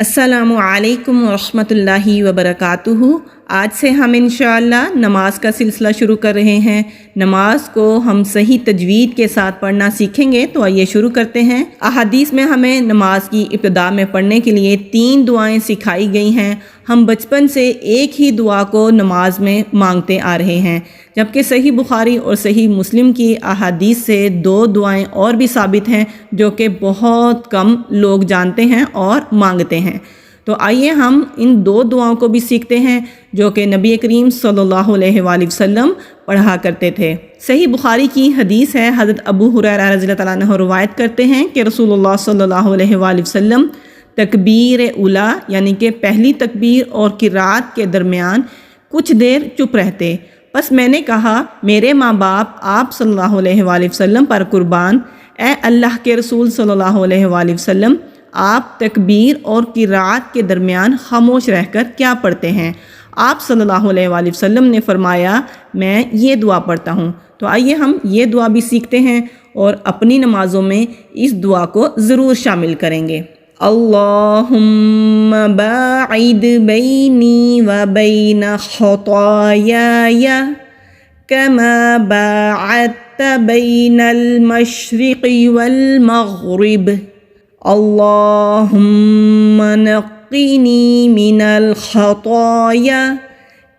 السلام علیکم ورحمۃ اللہ وبرکاتہ۔ آج سے ہم انشاءاللہ نماز کا سلسلہ شروع کر رہے ہیں۔ نماز کو ہم صحیح تجوید کے ساتھ پڑھنا سیکھیں گے، تو آئیے شروع کرتے ہیں۔ احادیث میں ہمیں نماز کی ابتدا میں پڑھنے کے لیے 3 دعائیں سکھائی گئی ہیں۔ ہم بچپن سے ایک ہی دعا کو نماز میں مانگتے آ رہے ہیں، جبکہ صحیح بخاری اور صحیح مسلم کی احادیث سے 2 دعائیں اور بھی ثابت ہیں جو کہ بہت کم لوگ جانتے ہیں اور مانگتے ہیں۔ تو آئیے ہم ان 2 دعاؤں کو بھی سیکھتے ہیں جو کہ نبی کریم صلی اللہ علیہ وآلہ وسلم پڑھا کرتے تھے۔ صحیح بخاری کی حدیث ہے، حضرت ابو ہریرہ رضی اللہ تعالیٰ عنہ روایت کرتے ہیں کہ رسول اللہ صلی اللہ علیہ وآلہ وسلم تکبیر اولا یعنی کہ پہلی تکبیر اور قرات کے درمیان کچھ دیر چپ رہتے۔ پس میں نے کہا، میرے ماں باپ آپ صلی اللہ علیہ وآلہ وسلم پر قربان، اے اللہ کے رسول صلی اللہ علیہ وآلہ وسلم، آپ تکبیر اور قرات کے درمیان خاموش رہ کر کیا پڑھتے ہیں؟ آپ صلی اللہ علیہ وآلہ وسلم نے فرمایا، میں یہ دعا پڑھتا ہوں۔ تو آئیے ہم یہ دعا بھی سیکھتے ہیں اور اپنی نمازوں میں اس دعا کو ضرور شامل کریں گے۔ اللہم باعد بینی و بین خطایای کما باعدت بین المشرق والمغرب، اللہم نقنی من الخطایا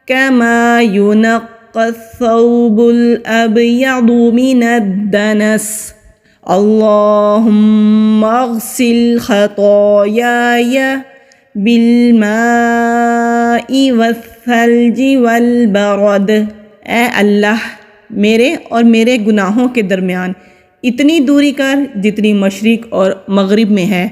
کما ینقی الثوب الابیض من الدنس، اللہم اغسل خطایای بالماء والثلج والبرد۔ اے اللہ، میرے اور میرے گناہوں کے درمیان اتنی دوری کر جتنی مشرق اور مغرب میں ہے۔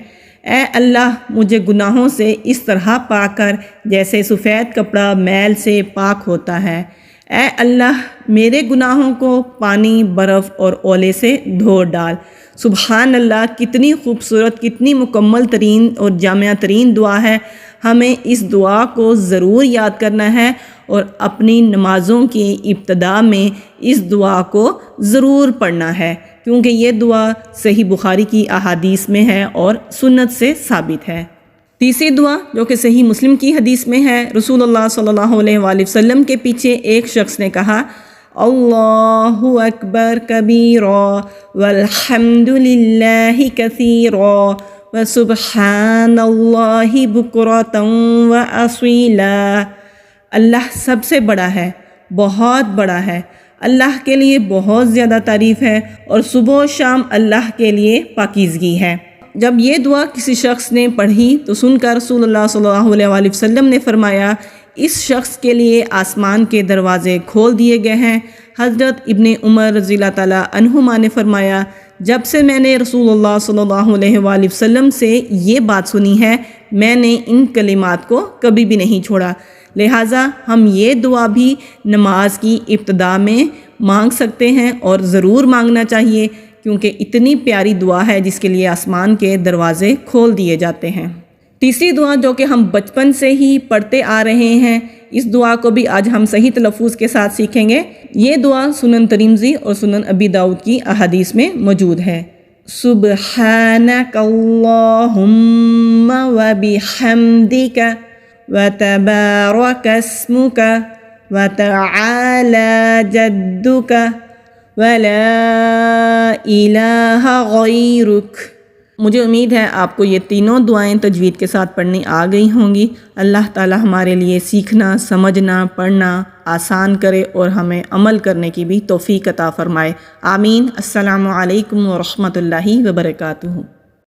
اے اللہ، مجھے گناہوں سے اس طرح پاک کر جیسے سفید کپڑا میل سے پاک ہوتا ہے۔ اے اللہ، میرے گناہوں کو پانی، برف اور اولے سے دھو ڈال۔ سبحان اللہ، کتنی خوبصورت، کتنی مکمل ترین اور جامع ترین دعا ہے۔ ہمیں اس دعا کو ضرور یاد کرنا ہے اور اپنی نمازوں کی ابتدا میں اس دعا کو ضرور پڑھنا ہے، کیونکہ یہ دعا صحیح بخاری کی احادیث میں ہے اور سنت سے ثابت ہے۔ تیسری دعا جو کہ صحیح مسلم کی حدیث میں ہے، رسول اللہ صلی اللہ علیہ وآلہ وسلم کے پیچھے ایک شخص نے کہا، اللہ اکبر کبیرا والحمد للہ کثیرا وسبحان اللہ بکرۃ واصیلا۔ اللہ سب سے بڑا ہے، بہت بڑا ہے، اللہ کے لیے بہت زیادہ تعریف ہے اور صبح و شام اللہ کے لیے پاکیزگی ہے۔ جب یہ دعا کسی شخص نے پڑھی تو سن کر رسول اللہ صلی اللہ علیہ وآلہ وسلم نے فرمایا، اس شخص کے لیے آسمان کے دروازے کھول دیے گئے ہیں۔ حضرت ابن عمر رضی اللہ تعالیٰ عنہما نے فرمایا، جب سے میں نے رسول اللہ صلی اللہ علیہ وآلہ وسلم سے یہ بات سنی ہے، میں نے ان کلمات کو کبھی بھی نہیں چھوڑا۔ لہٰذا ہم یہ دعا بھی نماز کی ابتدا میں مانگ سکتے ہیں اور ضرور مانگنا چاہیے، کیونکہ اتنی پیاری دعا ہے جس کے لیے آسمان کے دروازے کھول دیے جاتے ہیں۔ تیسری دعا جو کہ ہم بچپن سے ہی پڑھتے آ رہے ہیں، اس دعا کو بھی آج ہم صحیح تلفظ کے ساتھ سیکھیں گے۔ یہ دعا سنن ترمذی اور سنن ابی داؤد کی احادیث میں موجود ہے۔ سبحانک اللہم وبحمدک وتبارک اسمک وتعالی جدک ولا الہ غیرک۔ مجھے امید ہے آپ کو یہ تینوں دعائیں تجوید کے ساتھ پڑھنی آ گئی ہوں گی۔ اللہ تعالی ہمارے لیے سیکھنا، سمجھنا، پڑھنا آسان کرے اور ہمیں عمل کرنے کی بھی توفیق عطا فرمائے۔ آمین۔ السلام علیکم ورحمۃ اللہ وبرکاتہ۔